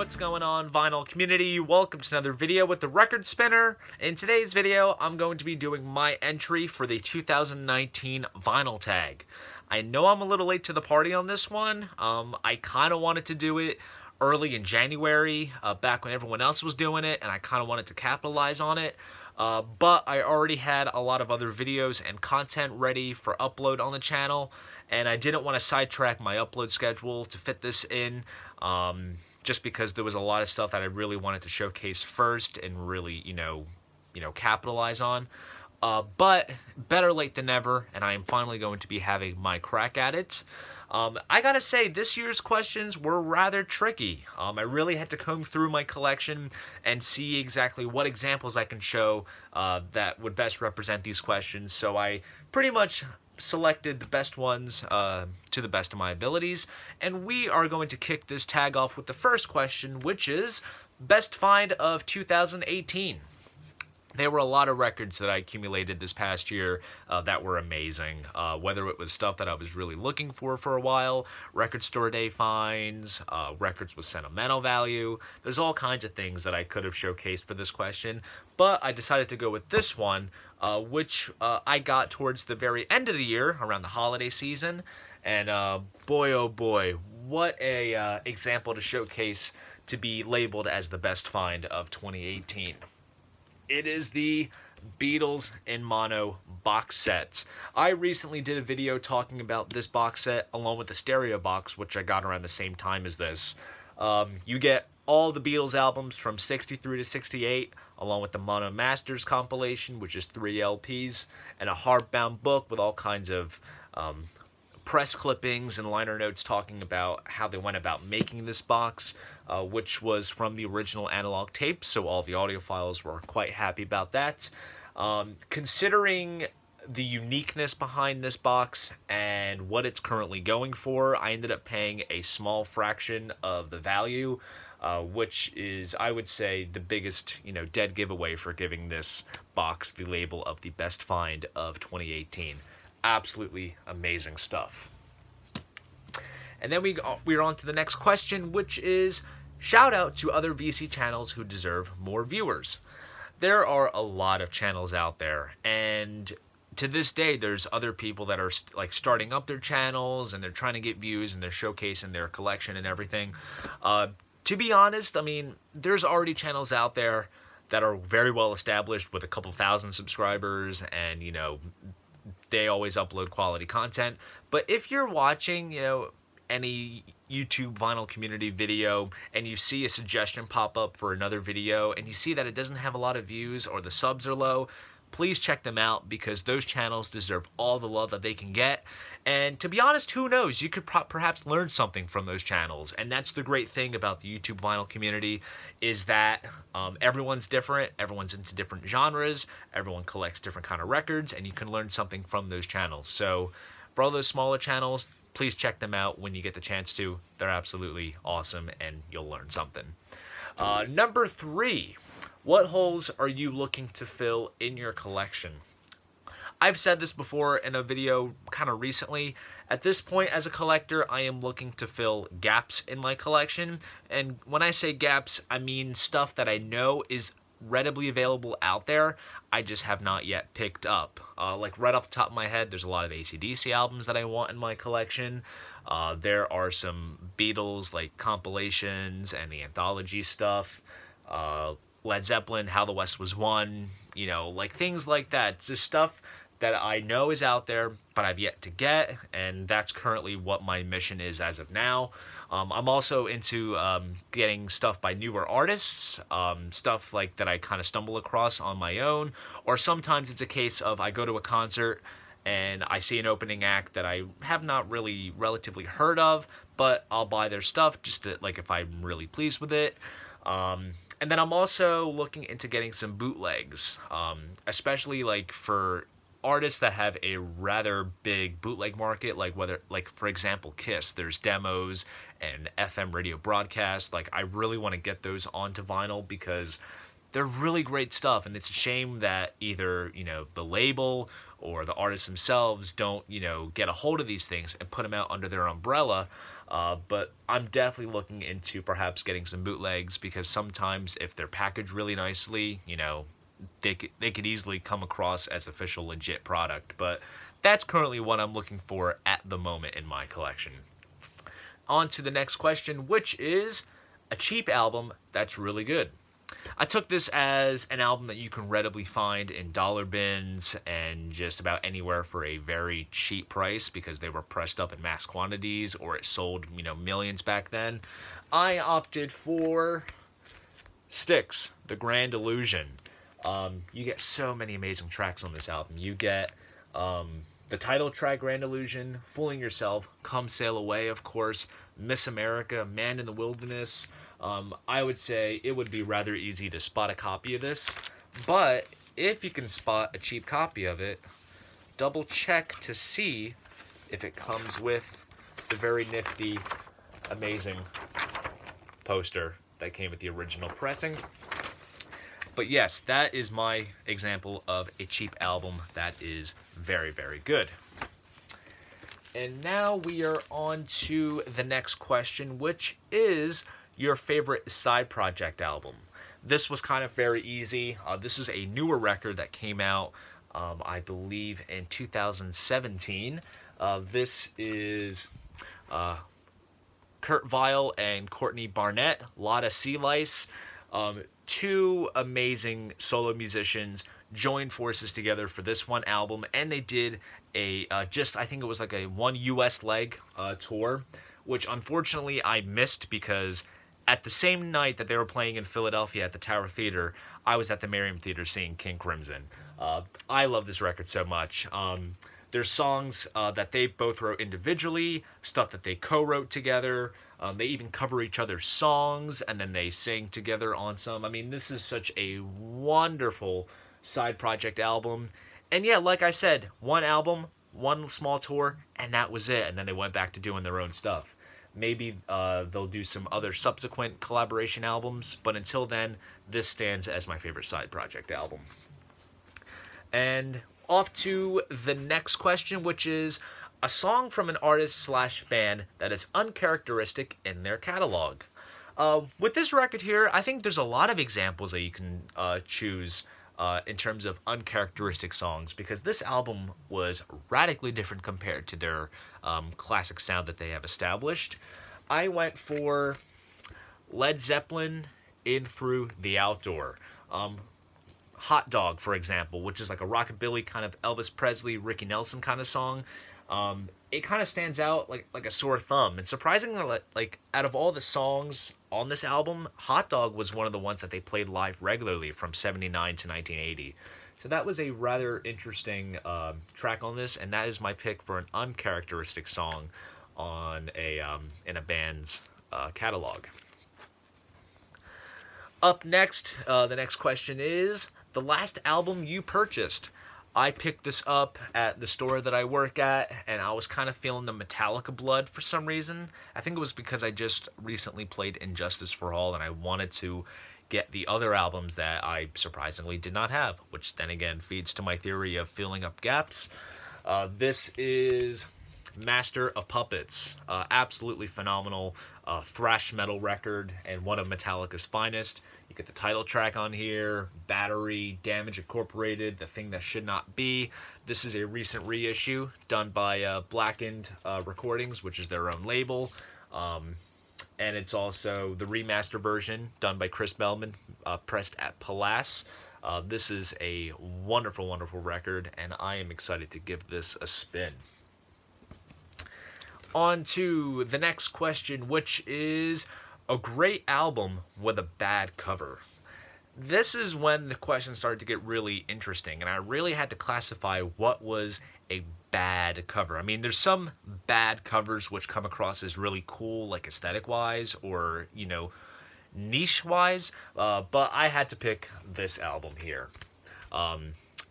What's going on, vinyl community? Welcome to another video with the Record Spinner. In today's video, I'm going to be doing my entry for the 2019 vinyl tag. I know I'm a little late to the party on this one. I kind of wanted to do it early in January, back when everyone else was doing it, and I kind of wanted to capitalize on it. But I already had a lot of other videos and content ready for upload on the channel, and I didn't want to sidetrack my upload schedule to fit this in, just because there was a lot of stuff that I really wanted to showcase first and really, you know, capitalize on. But better late than never, and I am finally going to be having my crack at it. I gotta say, this year's questions were rather tricky. I really had to comb through my collection and see exactly what examples I can show that would best represent these questions. So I pretty much selected the best ones to the best of my abilities. And we are going to kick this tag off with the first question, which is Best Find of 2018. There were a lot of records that I accumulated this past year that were amazing, whether it was stuff that I was really looking for a while, record store day finds, records with sentimental value. There's all kinds of things that I could have showcased for this question, but I decided to go with this one, which I got towards the very end of the year, around the holiday season, and boy oh boy, what a example to showcase to be labeled as the best find of 2018. It is the Beatles in Mono box set. I recently did a video talking about this box set along with the stereo box, which I got around the same time as this. You get all the Beatles albums from 63 to 68, along with the Mono Masters compilation, which is 3 LPs, and a hardbound book with all kinds of press clippings and liner notes talking about how they went about making this box, which was from the original analog tape, so all the audiophiles were quite happy about that. Considering the uniqueness behind this box and what it's currently going for, I ended up paying a small fraction of the value, which is, I would say, the biggest, dead giveaway for giving this box the label of the best find of 2018. Absolutely amazing stuff. And then we're on to the next question, which is shout out to other VC channels who deserve more viewers. There are a lot of channels out there, and to this day there's other people that are starting up their channels and they're trying to get views and they're showcasing their collection and everything. To be honest, I mean, there's already channels out there that are very well established with a couple thousand subscribers, and they always upload quality content. But if you're watching, any YouTube vinyl community video and you see a suggestion pop up for another video and you see that it doesn't have a lot of views or the subs are low, please check them out, because those channels deserve all the love that they can get. And to be honest, who knows, you could perhaps learn something from those channels. And that's the great thing about the YouTube vinyl community, is that everyone's different, everyone's into different genres, everyone collects different kind of records, and you can learn something from those channels. So for all those smaller channels, please check them out when you get the chance to. They're absolutely awesome and you'll learn something. Number 3, what holes are you looking to fill in your collection? I've said this before in a video kind of recently. At this point as a collector, I am looking to fill gaps in my collection. And when I say gaps, I mean stuff that I know is readily available out there, I just have not yet picked up. Like right off the top of my head, there's a lot of AC/DC albums that I want in my collection. There are some Beatles compilations and the anthology stuff. Led Zeppelin, How the West Was Won, things like that. It's just stuff that I know is out there, but I've yet to get, and that's currently what my mission is as of now. I'm also into getting stuff by newer artists, stuff that I kind of stumble across on my own, or sometimes it's a case of I go to a concert and I see an opening act that I have not really relatively heard of, but I'll buy their stuff just to, if I'm really pleased with it. And then I'm also looking into getting some bootlegs, especially for artists that have a rather big bootleg market, for example, Kiss. There's demos and FM radio broadcasts. I really want to get those onto vinyl because they're really great stuff, and it's a shame that either, the label or the artists themselves don't, you know, get a hold of these things and put them out under their umbrella. But I'm definitely looking into perhaps getting some bootlegs, because sometimes if they're packaged really nicely, you know, they could easily come across as official legit product. But that's currently what I'm looking for at the moment in my collection. On to the next question, which is a cheap album that's really good. I took this as an album that you can readily find in dollar bins and just about anywhere for a very cheap price, because they were pressed up in mass quantities, or it sold, you know, millions back then. I opted for Styx, The Grand Illusion. You get so many amazing tracks on this album. You get the title track, Grand Illusion, Fooling Yourself, Come Sail Away, of course, Miss America, Man in the Wilderness. I would say it would be rather easy to spot a copy of this, but if you can spot a cheap copy of it, double check to see if it comes with the very nifty, amazing poster that came with the original pressing. But yes, that is my example of a cheap album that is very, very good. And now we are on to the next question, which is your favorite side project album. This was kind of very easy. This is a newer record that came out, I believe, in 2017. This is Kurt Vile and Courtney Barnett, Lotta Sea Lice. Two amazing solo musicians joined forces together for this one album, and they did a I think it was like a one US leg tour, which unfortunately I missed, because at the same night that they were playing in Philadelphia at the Tower Theater, I was at the Merriam Theater seeing King Crimson. I love this record so much. There's songs that they both wrote individually, stuff that they co-wrote together. They even cover each other's songs, and then they sing together on some. I mean, this is such a wonderful side project album. And yeah, like I said, one album, one small tour, and that was it. And then they went back to doing their own stuff. Maybe they'll do some other subsequent collaboration albums, but until then, this stands as my favorite side project album. And off to the next question, which is a song from an artist/band that is uncharacteristic in their catalog. With this record here, I think there's a lot of examples that you can choose in terms of uncharacteristic songs, because this album was radically different compared to their classic sound that they have established. I went for Led Zeppelin, In Through the Outdoor. Hot Dog, for example, which is like a rockabilly kind of Elvis Presley, Ricky Nelson kind of song. It kind of stands out like a sore thumb. And surprisingly, like out of all the songs on this album, Hot Dog was one of the ones that they played live regularly from '79 to 1980. So that was a rather interesting track on this, and that is my pick for an uncharacteristic song on a in a band's catalog. Up next, the next question is the last album you purchased. I picked this up at the store that I work at, and I was kind of feeling the Metallica blood for some reason. I think it was because I just recently played Injustice for All, and I wanted to get the other albums that I surprisingly did not have, which then again feeds to my theory of filling up gaps. This is Master of Puppets. Absolutely phenomenal thrash metal record, and one of Metallica's finest. You get the title track on here, Battery, Damage Incorporated, The Thing That Should Not Be. This is a recent reissue done by Blackened Recordings, which is their own label. And it's also the remaster version done by Chris Bellman, pressed at Palace. This is a wonderful, wonderful record, and I am excited to give this a spin. On to the next question, which is a great album with a bad cover. This is when the question started to get really interesting, and I really had to classify what was a bad cover. I mean, there's some bad covers which come across as really cool, like aesthetic-wise or, you know, niche-wise, but I had to pick this album here.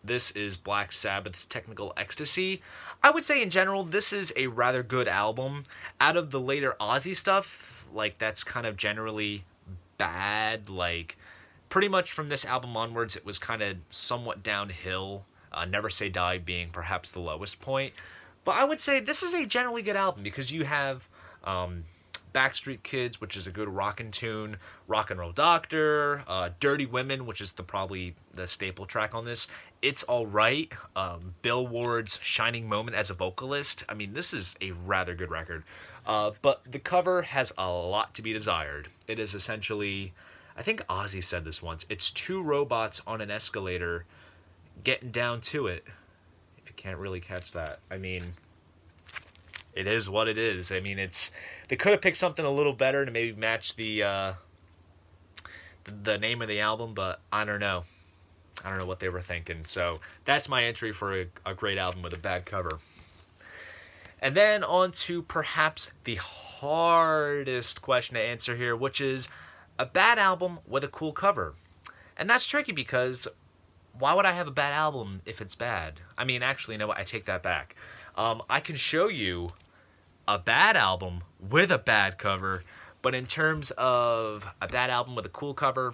This is Black Sabbath's Technical Ecstasy. I would say in general, this is a rather good album. Out of the later Ozzy stuff, like, that's kind of generally bad. Like, pretty much from this album onwards, it was kind of somewhat downhill Never Say Die being perhaps the lowest point. But I would say this is a generally good album because you have Backstreet Kids, which is a good rockin' tune, Rock and Roll Doctor, Dirty Women, which is probably the staple track on this. It's Alright, Bill Ward's shining moment as a vocalist. I mean, this is a rather good record. But the cover has a lot to be desired. It is essentially, I think Ozzy said this once, it's two robots on an escalator getting down to it. If you can't really catch that. I mean, it is what it is. I mean, they could have picked something a little better to maybe match the name of the album, but I don't know. I don't know what they were thinking. So that's my entry for a great album with a bad cover. And then on to perhaps the hardest question to answer here, which is a bad album with a cool cover. And that's tricky because why would I have a bad album if it's bad? I mean, actually, no, I take that back. I can show you a bad album with a bad cover, but in terms of a bad album with a cool cover,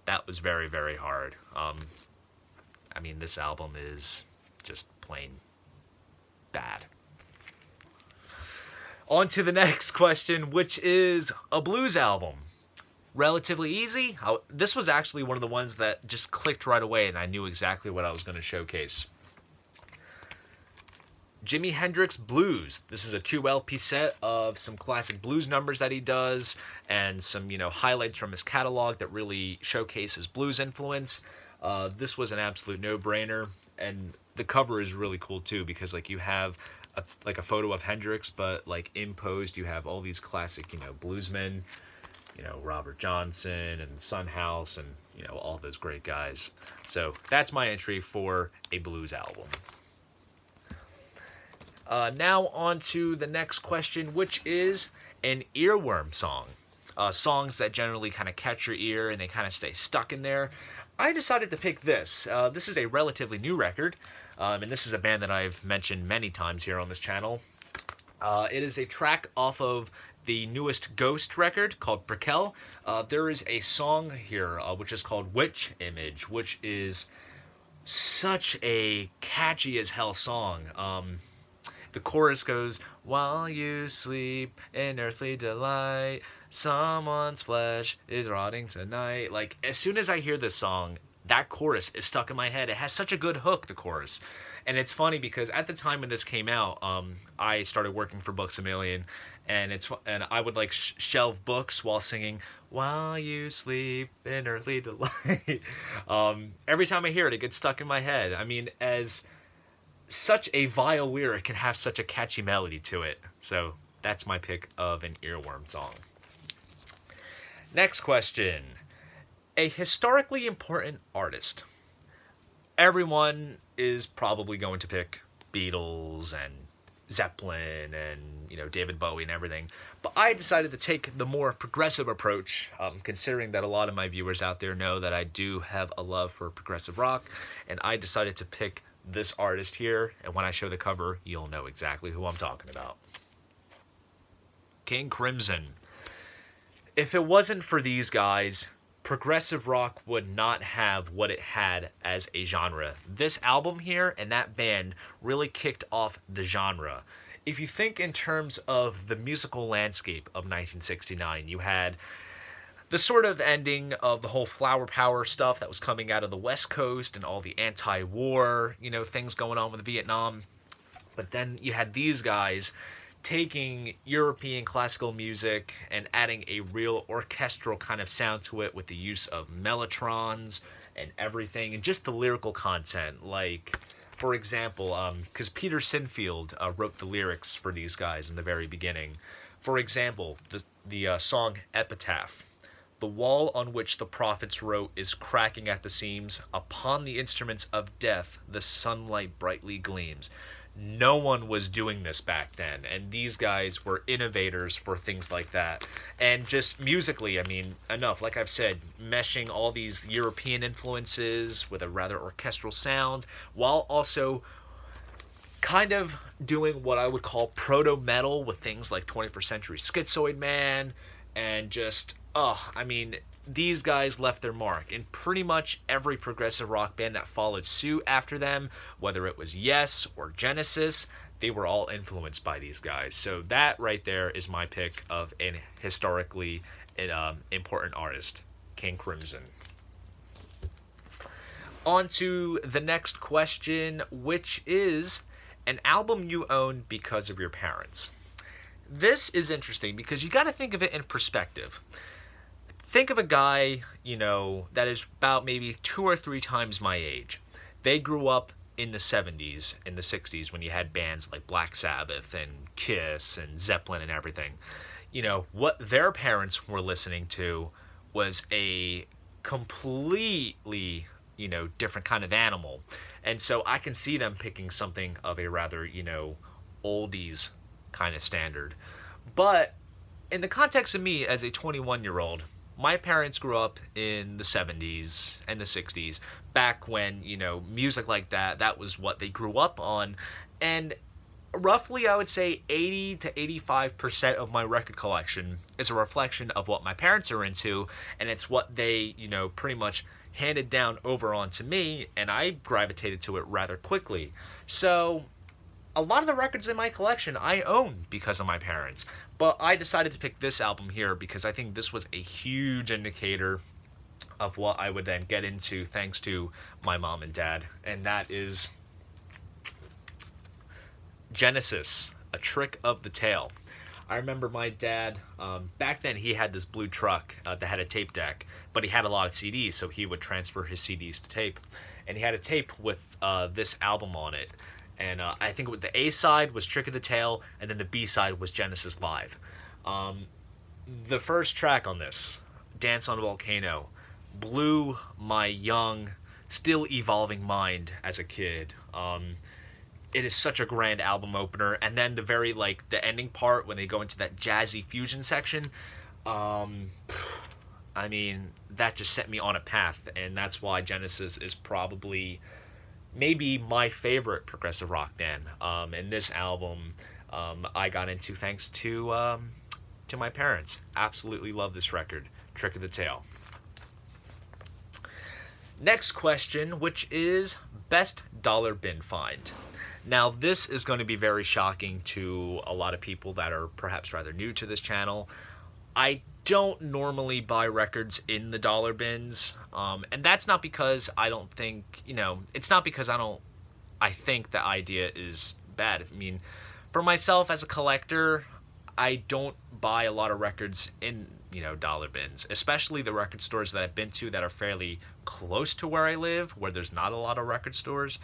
that was very, very hard. I mean, this album is just plain bad. On to the next question, which is a blues album. Relatively easy. This was actually one of the ones that just clicked right away, and I knew exactly what I was going to showcase. Jimi Hendrix Blues. This is a 2 LP set of some classic blues numbers that he does, and some, highlights from his catalog that really showcase his blues influence. This was an absolute no-brainer, and the cover is really cool too, because you have a photo of Hendrix, but imposed you have all these classic bluesmen, Robert Johnson and Son House, and all those great guys. So that's my entry for a blues album. Now on to the next question, which is an earworm song. Songs that generally kind of catch your ear and they kind of stay stuck in there. I decided to pick this. This is a relatively new record, and this is a band that I've mentioned many times here on this channel. It is a track off of the newest Ghost record called Brickell. There is a song here which is called Witch Image, which is such a catchy as hell song. The chorus goes, while you sleep in earthly delight, someone's flesh is rotting tonight. As soon as I hear this song, that chorus is stuck in my head. It has such a good hook, the chorus. And it's funny because at the time when this came out, I started working for Books A Million, and I would shelve books while singing "While You Sleep in Earthly Delight." Every time I hear it, it gets stuck in my head. I mean, as such a vile lyric can have such a catchy melody to it. So that's my pick of an earworm song. Next question. A historically important artist. Everyone is probably going to pick Beatles and Zeppelin and David Bowie and everything, but I decided to take the more progressive approach, considering that a lot of my viewers out there know that I do have a love for progressive rock, and I decided to pick this artist here, and when I show the cover, you'll know exactly who I'm talking about. King Crimson. If it wasn't for these guys, progressive rock would not have what it had as a genre. This album here and that band really kicked off the genre. If you think in terms of the musical landscape of 1969, you had the sort of ending of the whole flower power stuff that was coming out of the West Coast and all the anti-war, things going on with Vietnam. But then you had these guys taking European classical music and adding a real orchestral kind of sound to it with the use of mellotrons and everything, and just the lyrical content. For example, because Peter Sinfield wrote the lyrics for these guys in the very beginning. For example, the song Epitaph. The wall on which the prophets wrote is cracking at the seams. Upon the instruments of death, the sunlight brightly gleams. No one was doing this back then, and these guys were innovators for things like that. And just musically, I mean, enough. Like I've said, meshing all these European influences with a rather orchestral sound, while also kind of doing what I would call proto-metal with things like 21st Century Schizoid Man, and just, I mean, these guys left their mark, and pretty much every progressive rock band that followed suit after them, whether it was Yes or Genesis, they were all influenced by these guys. So that right there is my pick of an historically important artist, King Crimson. On to the next question, which is an album you own because of your parents. This is interesting because you got to think of it in perspective. Think of a guy, you know, that is about maybe 2 or 3 times my age. They grew up in the 70s, in the 60s, when you had bands like Black Sabbath and Kiss and Zeppelin and everything. You know, what their parents were listening to was a completely, you know, different kind of animal. And so I can see them picking something of a rather, you know, oldies kind of standard. But in the context of me as a 21-year-old, my parents grew up in the 70s and the 60s, back when, you know, music like that was what they grew up on. And roughly, I would say 80 to 85% of my record collection is a reflection of what my parents are into, and it's what they, you know, pretty much handed down over onto me, and I gravitated to it rather quickly. So a lot of the records in my collection I own because of my parents, but I decided to pick this album here because I think this was a huge indicator of what I would then get into thanks to my mom and dad, and that is Genesis, A Trick of the Tail. I remember my dad, back then he had this blue truck that had a tape deck, but he had a lot of CDs, so he would transfer his CDs to tape. And he had a tape with this album on it. And I think the A side was Trick of the Tail, and then the B side was Genesis Live. The first track on this, Dance on a Volcano, blew my young, still evolving mind as a kid. It is such a grand album opener, and then the very, like, the ending part when they go into that jazzy fusion section, I mean, that just set me on a path, and that's why Genesis is probably maybe my favorite progressive rock band. And this album I got into thanks to my parents. Absolutely love this record, Trick of the Tail. Next question, which is best dollar bin find. Now, this is going to be very shocking to a lot of people that are perhaps rather new to this channel. I don't normally buy records in the dollar bins, and that's not because I don't think, you know, it's not because I think the idea is bad. I mean, for myself as a collector, I don't buy a lot of records in, you know, dollar bins, especially the record stores that I've been to that are fairly close to where I live, where there's not a lot of record stores.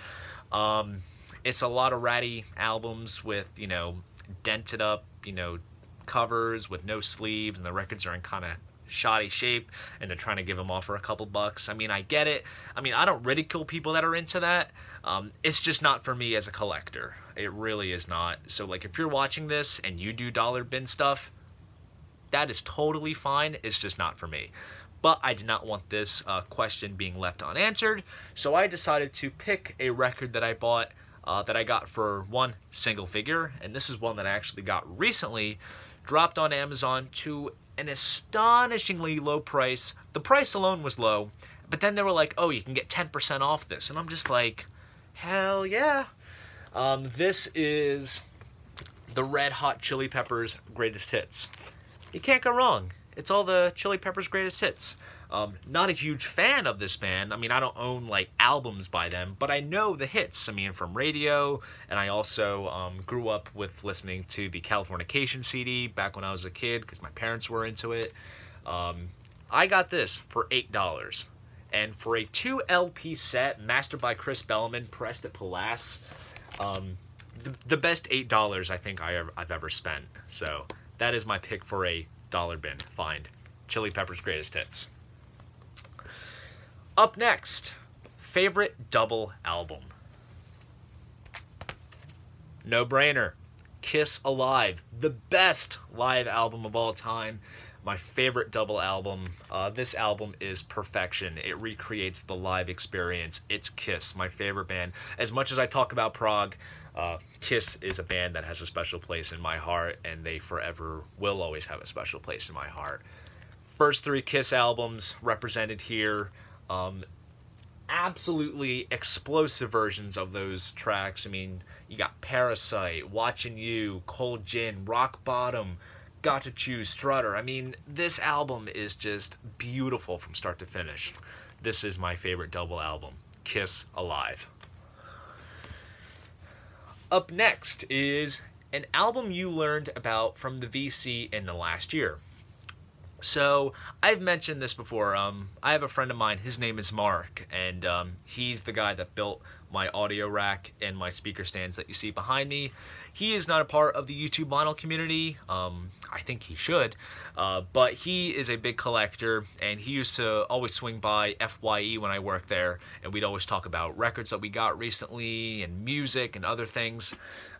It's a lot of ratty albums with, you know, dented up, you know, covers with no sleeves, and the records are in kind of shoddy shape, and they're trying to give them off for a couple bucks. I mean, I get it. I mean, I don't ridicule people that are into that. It's just not for me as a collector. It really is not. So, like, if you're watching this and you do dollar bin stuff, that is totally fine. It's just not for me. But I did not want this question being left unanswered, so I decided to pick a record that I bought that I got for one single figure, and this is one that I actually got recently, dropped on Amazon to an astonishingly low price. The price alone was low, but then they were like, oh, you can get 10% off this, and I'm just like, hell yeah. This is the Red Hot Chili Peppers Greatest Hits. You can't go wrong. It's all the Chili Peppers Greatest Hits. Not a huge fan of this band. I mean, I don't own, like, albums by them, but I know the hits. I mean, from radio, and I also grew up with listening to the Californication CD back when I was a kid because my parents were into it. I got this for $8. And for a 2 LP set, mastered by Chris Bellman, pressed at Palace, the best $8 I think I've ever spent. So that is my pick for a dollar bin find. Chili Peppers Greatest Hits. Up next, favorite double album. No brainer. Kiss Alive, the best live album of all time. My favorite double album. This album is perfection. It recreates the live experience. It's Kiss, my favorite band. As much as I talk about prog, Kiss is a band that has a special place in my heart, and they forever will always have a special place in my heart. First three Kiss albums represented here. Absolutely explosive versions of those tracks. I mean, you got Parasite, Watching You, Cold Gin, Rock Bottom, Got to Choose, Strutter. I mean, this album is just beautiful from start to finish. This is my favorite double album, Kiss Alive. Up next is an album you learned about from the VC in the last year. So, I've mentioned this before. I have a friend of mine, his name is Mark, and he's the guy that built my audio rack and my speaker stands that you see behind me. He is not a part of the YouTube vinyl community. I think he should, but he is a big collector, and he used to always swing by FYE when I worked there, and we'd always talk about records that we got recently, and music, and other things.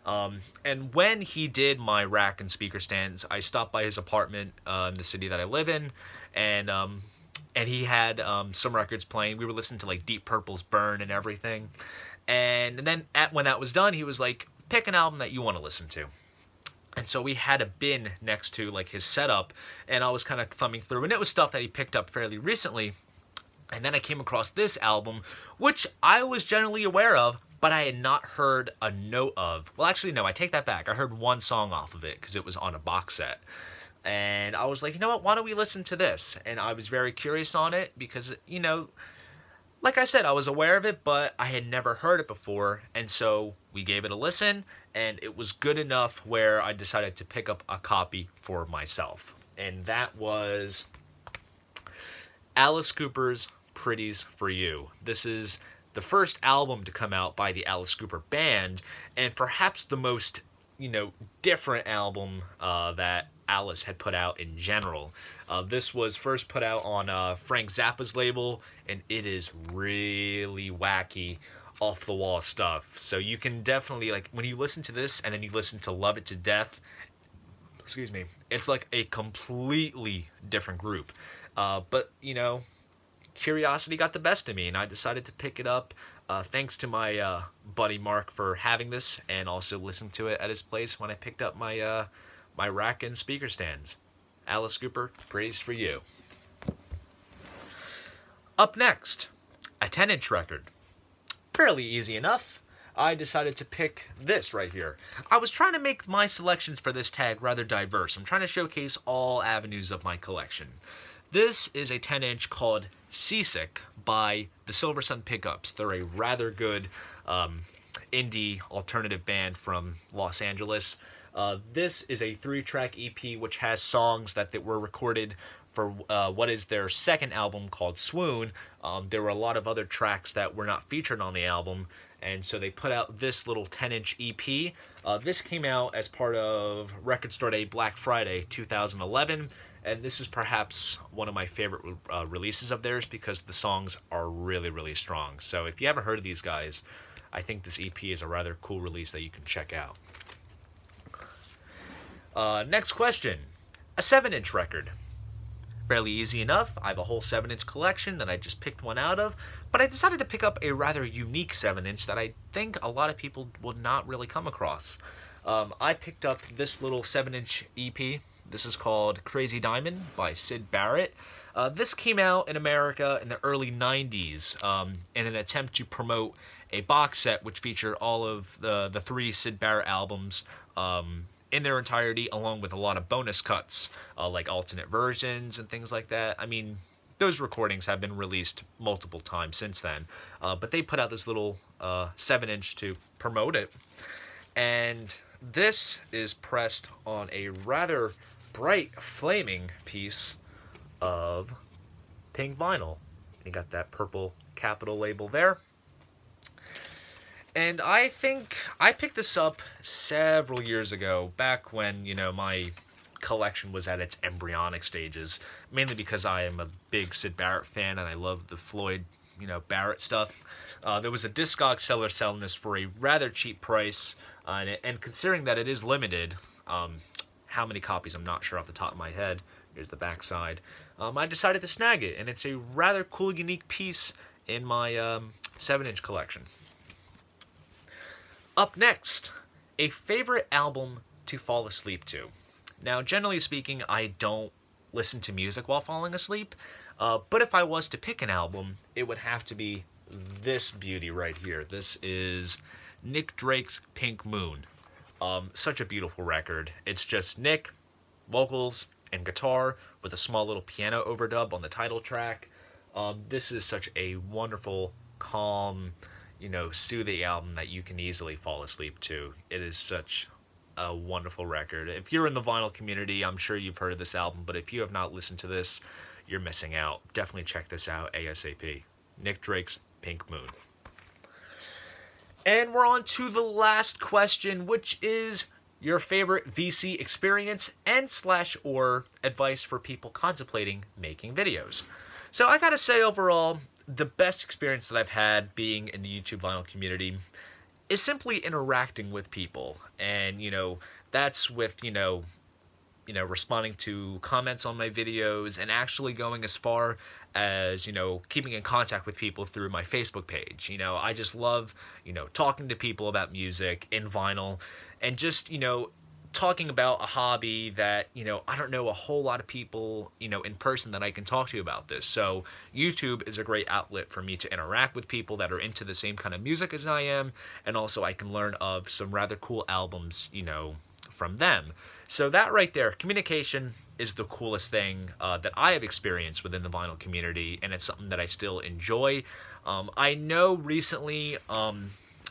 And when he did my rack and speaker stands, I stopped by his apartment in the city that I live in, and he had some records playing. We were listening to like Deep Purple's Burn and everything. And then when that was done, he was like, pick an album that you want to listen to. And so we had a bin next to like his setup, and I was kind of thumbing through, and it was stuff that he picked up fairly recently. And then I came across this album, which I was generally aware of, but I had not heard a note of. Well, actually, no, I take that back. I heard one song off of it because it was on a box set. And I was like, you know what, why don't we listen to this? And I was very curious on it because, you know, like I said, I was aware of it, but I had never heard it before. And so we gave it a listen, and it was good enough where I decided to pick up a copy for myself. And that was Alice Cooper's Pretties for You. This is the first album to come out by the Alice Cooper Band, and perhaps the most, you know, different album that Alice had put out in general. This was first put out on Frank Zappa's label, and it is really wacky, off-the-wall stuff. So you can definitely, like, when you listen to this and then you listen to Love It to Death, excuse me, it's like a completely different group. But, you know, curiosity got the best of me, and I decided to pick it up. Thanks to my buddy Mark for having this, and also listening to it at his place when I picked up my my rack and speaker stands. Alice Cooper, Praise for You. Up next, a 10-inch record. Fairly easy enough. I decided to pick this right here. I was trying to make my selections for this tag rather diverse. I'm trying to showcase all avenues of my collection. This is a 10-inch called Seasick by the Silver Sun Pickups. They're a rather good indie alternative band from Los Angeles. This is a 3-track EP which has songs that were recorded for what is their second album called Swoon. There were a lot of other tracks that were not featured on the album, and so they put out this little 10-inch EP. This came out as part of Record Store Day Black Friday 2011, and this is perhaps one of my favorite releases of theirs because the songs are really, really strong. So if you haven't heard of these guys, I think this EP is a rather cool release that you can check out. Next question. A 7-inch record. Fairly easy enough. I have a whole 7-inch collection that I just picked one out of, but I decided to pick up a rather unique 7-inch that I think a lot of people would not really come across. I picked up this little 7-inch EP. This is called Crazy Diamond by Syd Barrett. This came out in America in the early 90s in an attempt to promote a box set which featured all of the 3 Syd Barrett albums in their entirety, along with a lot of bonus cuts, like alternate versions and things like that. I mean, those recordings have been released multiple times since then, but they put out this little 7-inch to promote it. And this is pressed on a rather bright, flaming piece of pink vinyl. You got that purple capital label there. And I think I picked this up several years ago, back when, you know, my collection was at its embryonic stages, mainly because I am a big Syd Barrett fan and I love the Floyd, you know, Barrett stuff. There was a Discog seller selling this for a rather cheap price, and considering that it is limited, how many copies I'm not sure off the top of my head. Here's the back side. I decided to snag it, and it's a rather cool, unique piece in my 7-inch collection. Up next, a favorite album to fall asleep to. Now, generally speaking, I don't listen to music while falling asleep. But if I was to pick an album, it would have to be this beauty right here. This is Nick Drake's Pink Moon. Such a beautiful record. It's just Nick, vocals, and guitar with a small little piano overdub on the title track. This is such a wonderful, calm, soothing album that you can easily fall asleep to. It is such a wonderful record. If you're in the vinyl community, I'm sure you've heard of this album, but if you have not listened to this, you're missing out. Definitely check this out ASAP. Nick Drake's Pink Moon. And we're on to the last question, which is your favorite VC experience and /or advice for people contemplating making videos. So I gotta say, overall, the best experience that I've had being in the YouTube vinyl community is simply interacting with people. And, that's with, responding to comments on my videos and actually going as far as, keeping in contact with people through my Facebook page. I just love, talking to people about music in vinyl and just, talking about a hobby that, I don't know a whole lot of people, in person that I can talk to about this. So YouTube is a great outlet for me to interact with people that are into the same kind of music as I am, and also I can learn of some rather cool albums, from them. So that right there, communication is the coolest thing that I have experienced within the vinyl community, and it's something that I still enjoy. I know recently,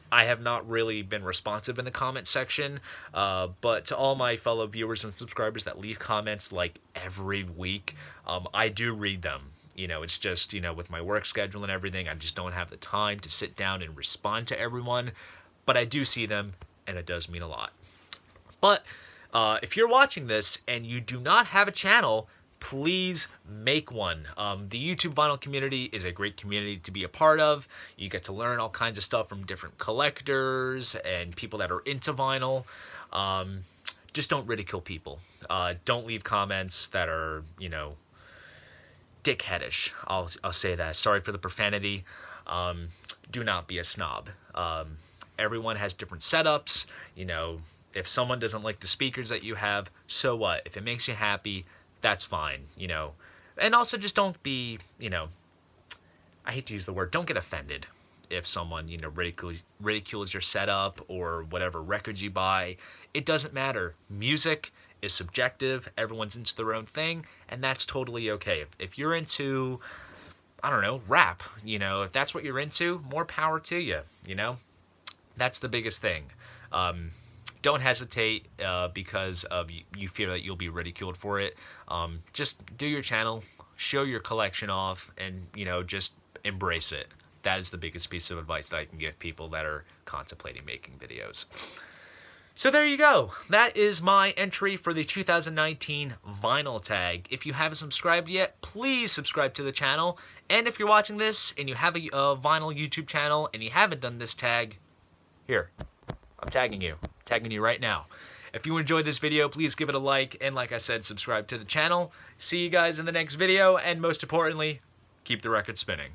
I have not really been responsive in the comment section, but to all my fellow viewers and subscribers that leave comments like every week, I do read them. It's just, with my work schedule and everything, I just don't have the time to sit down and respond to everyone, but I do see them, and it does mean a lot. But if you're watching this and you do not have a channel, please make one. The YouTube vinyl community is a great community to be a part of. You get to learn all kinds of stuff from different collectors and people that are into vinyl. Just don't ridicule people. Don't leave comments that are, dickheadish. I'll say that. Sorry for the profanity. Do not be a snob. Everyone has different setups. If someone doesn't like the speakers that you have, so what? If it makes you happy, that's fine, And also just don't be, I hate to use the word, don't get offended if someone, ridicules your setup or whatever records you buy. It doesn't matter. Music is subjective. Everyone's into their own thing, and that's totally okay. If you're into, I don't know, rap, if that's what you're into, more power to you, That's the biggest thing. Don't hesitate because of you fear that you'll be ridiculed for it. Just do your channel, show your collection off, and, just embrace it. That is the biggest piece of advice that I can give people that are contemplating making videos. So there you go. That is my entry for the 2019 Vinyl Tag. If you haven't subscribed yet, please subscribe to the channel. And if you're watching this and you have a vinyl YouTube channel and you haven't done this tag, here, I'm tagging you. Tagging you right now. If you enjoyed this video, please give it a like, and like I said, subscribe to the channel. See you guys in the next video, and most importantly, keep the record spinning.